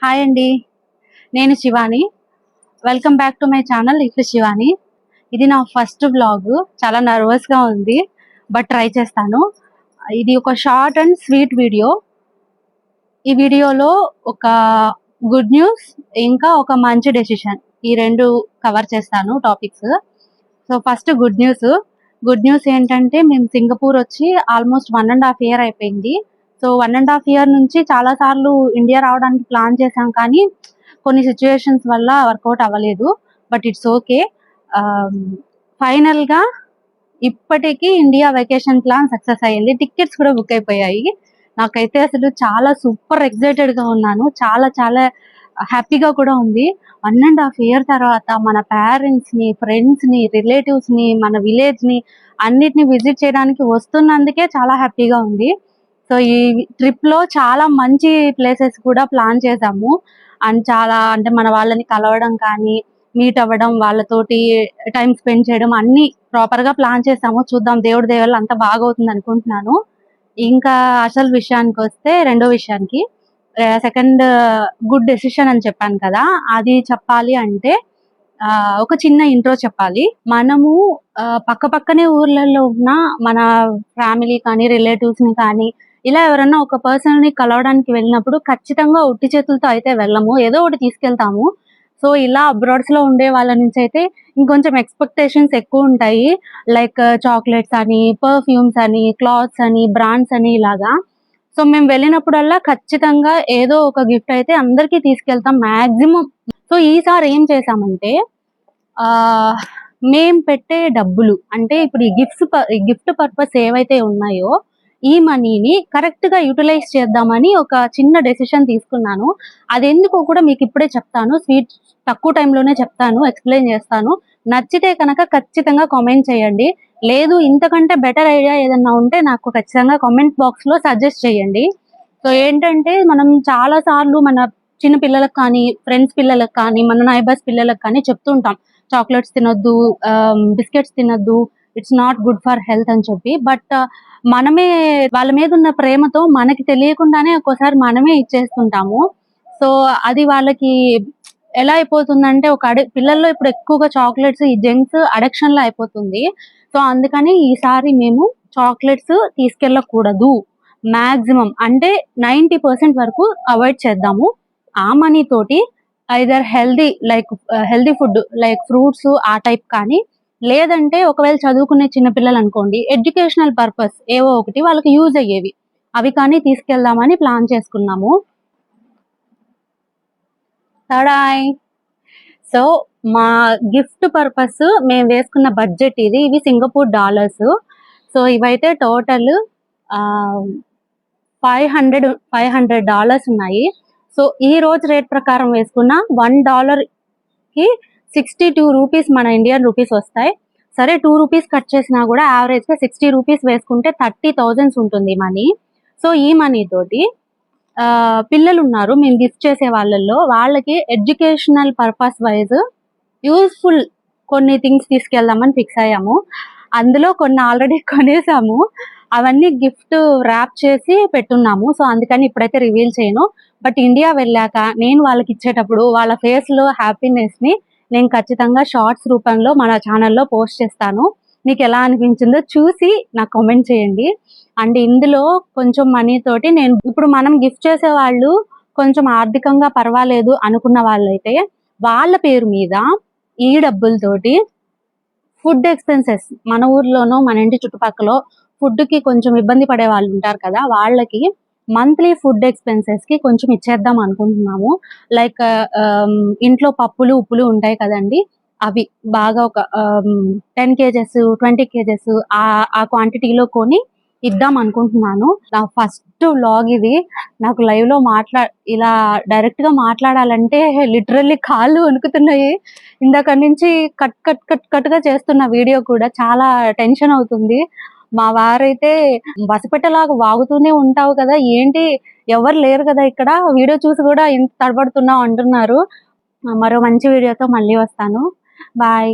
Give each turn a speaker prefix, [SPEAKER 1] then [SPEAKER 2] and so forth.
[SPEAKER 1] Hi అండి, నేను Shivani. Welcome back to my channel ఇట్లు శివాని. ఇది నా ఫస్ట్ వ్లాగ్. చాలా నర్వస్గా ఉంది, బట్ ట్రై చేస్తాను. ఇది ఒక షార్ట్ అండ్ స్వీట్ వీడియో. ఈ వీడియోలో ఒక గుడ్ న్యూస్, ఇంకా ఒక మంచి డెసిషన్, ఈ రెండు కవర్ చేస్తాను topics. So first good news ఏంటంటే, మేము సింగపూర్ వచ్చి ఆల్మోస్ట్ 1.5 year అయిపోయింది. సో 1.5 year నుంచి చాలా సార్లు ఇండియా రావడానికి ప్లాన్ చేశాం, కానీ కొన్ని సిచ్యువేషన్స్ వల్ల వర్కౌట్ అవ్వలేదు. But it's okay. ఫైనల్గా ఇప్పటికీ ఇండియా వెకేషన్ ప్లాన్ సక్సెస్ అయ్యింది. టికెట్స్ కూడా బుక్ అయిపోయాయి. నాకైతే అసలు చాలా సూపర్ ఎక్సైటెడ్గా ఉన్నాను. చాలా చాలా హ్యాపీగా కూడా ఉంది. 1.5 year తర్వాత మన పేరెంట్స్ని, ఫ్రెండ్స్ని, రిలేటివ్స్ని, మన విలేజ్ని అన్నిటిని విజిట్ చేయడానికి వస్తున్నందుకే చాలా హ్యాపీగా ఉంది. సో ఈ ట్రిప్లో చాలా మంచి ప్లేసెస్ కూడా ప్లాన్ చేసాము. అండ్ చాలా అంటే మన వాళ్ళని కలవడం కానీ, మీట్ అవ్వడం, వాళ్ళతోటి టైం స్పెండ్ చేయడం అన్నీ ప్రాపర్గా ప్లాన్ చేసాము. చూద్దాం, దేవుడి దయ వల్ల అంతా బాగవుతుంది అనుకుంటున్నాను. ఇంకా అసలు విషయానికి వస్తే, రెండో విషయానికి, సెకండ్ గుడ్ డెసిషన్ అని చెప్పాను కదా, అది చెప్పాలి అంటే ఒక చిన్న ఇంట్రో చెప్పాలి. మనము పక్కనే ఊర్లలో ఉన్న మన ఫ్యామిలీ కానీ, రిలేటివ్స్ని కానీ, ఇలా ఎవరన్నా ఒక పర్సన్ని కలవడానికి వెళ్ళినప్పుడు ఖచ్చితంగా ఉట్టి చేతులతో అయితే వెళ్ళము, ఏదో ఒకటి తీసుకెళ్తాము. సో ఇలా అబ్రాడ్స్లో ఉండే వాళ్ళ నుంచి అయితే ఇంకొంచెం ఎక్స్పెక్టేషన్స్ ఎక్కువ ఉంటాయి. లైక్ చాక్లెట్స్ అని, పర్ఫ్యూమ్స్ అని, క్లాత్స్ అని, బ్రాండ్స్ అని, ఇలాగా. సో మేము వెళ్ళినప్పుడల్లా ఖచ్చితంగా ఏదో ఒక గిఫ్ట్ అయితే అందరికీ తీసుకెళ్తాం మ్యాక్సిమం. సో ఈసారి ఏం చేసామంటే, మేం పెట్టే డబ్బులు అంటే ఇప్పుడు ఈ గిఫ్ట్ పర్పస్ ఏవైతే ఉన్నాయో ఈ మనీని కరెక్ట్గా యూటిలైజ్ చేద్దామని ఒక చిన్న డెసిషన్ తీసుకున్నాను. అది ఎందుకో కూడా మీకు ఇప్పుడే చెప్తాను. తక్కువ టైంలోనే చెప్తాను, ఎక్స్ప్లెయిన్ చేస్తాను. నచ్చితే కనుక ఖచ్చితంగా కామెంట్ చేయండి. లేదు ఇంతకంటే బెటర్ ఐడియా ఏదన్నా ఉంటే నాకు ఖచ్చితంగా కామెంట్ బాక్స్లో సజెస్ట్ చేయండి. సో ఏంటంటే, మనం చాలా సార్లు మన చిన్న పిల్లలకు కానీ, ఫ్రెండ్స్ పిల్లలకు కానీ, మన నైబర్స్ పిల్లలకు కానీ చెప్తుంటాం, చాక్లెట్స్ తినొద్దు, బిస్కెట్స్ తినొద్దు, it's not good for health అని చెప్పి. బట్ మనమే వాళ్ళ మీద ఉన్న ప్రేమతో మనకి తెలియకుండానే ఒక్కోసారి మనమే ఇచ్చేస్తుంటాము. సో అది వాళ్ళకి ఎలా అయిపోతుందంటే, పిల్లల్లో ఇప్పుడు ఎక్కువగా చాక్లెట్స్, ఈ జంక్స్ అడిక్షన్ లో అయిపోతుంది. సో అందుకని ఈసారి మేము చాక్లెట్స్ తీసుకెళ్ళకూడదు, మాక్సిమం అంటే 90% వరకు అవాయిడ్ చేద్దాము. ఆ మనీ తోటి either healthy food like fruits ఆ టైప్ కానీ, లేదంటే ఒకవేళ చదువుకునే చిన్నపిల్లలు అనుకోండి, ఎడ్యుకేషనల్ పర్పస్ ఏవో ఒకటి వాళ్ళకి యూజ్ అయ్యేవి అవి కానీ తీసుకెళ్దామని ప్లాన్ చేసుకున్నాము. తడాయ్. సో మా గిఫ్ట్ పర్పస్ మేము వేసుకున్న బడ్జెట్ ఇది. ఇవి సింగపూర్ డాలర్స్. సో ఇవైతే టోటల్ $500 ఉన్నాయి. సో ఈ రోజు రేట్ ప్రకారం వేసుకున్న $1కి 62 రూపీస్ మన ఇండియన్ రూపీస్ వస్తాయి. సరే 2 రూపీస్ కట్ చేసినా కూడా యావరేజ్గా 60 రూపీస్ వేసుకుంటే 30,000 ఉంటుంది మనీ. సో ఈ మనీ తోటి పిల్లలు ఉన్నారు మేము గిఫ్ట్ చేసే వాళ్ళల్లో, వాళ్ళకి ఎడ్యుకేషనల్ పర్పస్ వైజ్ యూస్ఫుల్ కొన్ని థింగ్స్ తీసుకెళ్దామని ఫిక్స్ అయ్యాము. అందులో కొన్ని ఆల్రెడీ కొనేసాము, అవన్నీ గిఫ్ట్ ర్యాప్ చేసి పెట్టున్నాము. సో అందుకని ఇప్పుడైతే రివీల్ చేయను. బట్ ఇండియా వెళ్ళాక నేను వాళ్ళకి ఇచ్చేటప్పుడు వాళ్ళ ఫేస్లో హ్యాపీనెస్ని నేను ఖచ్చితంగా షార్ట్స్ రూపంలో మన ఛానల్లో పోస్ట్ చేస్తాను. మీకు ఎలా అనిపించిందో చూసి నాకు కామెంట్ చేయండి. అండ్ ఇందులో కొంచెం మనీ తోటి నేను ఇప్పుడు మనం గిఫ్ట్ చేసే వాళ్ళు కొంచెం ఆర్థికంగా పర్వాలేదు అనుకున్న వాళ్ళైతే వాళ్ళ పేరు మీద ఈ డబ్బులతోటి ఫుడ్ ఎక్స్పెన్సెస్, మన ఊర్లోనో మన ఇంటి చుట్టుపక్కల ఫుడ్కి కొంచెం ఇబ్బంది పడే వాళ్ళు ఉంటారు కదా, వాళ్ళకి మంత్లీ ఫుడ్ ఎక్స్పెన్సెస్కి కొంచెం ఇచ్చేద్దాం అనుకుంటున్నాము. లైక్ ఇంట్లో పప్పులు ఉప్పులు ఉంటాయి కదండి, అవి బాగా ఒక 10 kgs 20 kgs ఆ క్వాంటిటీలో కొని ఇద్దాం అనుకుంటున్నాను. నా ఫస్ట్ వ్లాగ్ ఇది. నాకు లైవ్లో ఇలా డైరెక్ట్గా మాట్లాడాలంటే లిటరల్లీ కాళ్ళు వణుకుతున్నాయి. ఇందాక నుంచి కట్గా చేస్తున్న వీడియో కూడా చాలా టెన్షన్ అవుతుంది. మా వారైతే బసపెట్టలాగా వాగుతూనే ఉంటావు కదా, ఏంటి ఎవరు లేరు కదా ఇక్కడ, వీడియో చూసి కూడా ఇంత తడబడుతున్నావు అంటున్నారు. మరో మంచి వీడియోతో మళ్ళీ వస్తాను. బాయ్.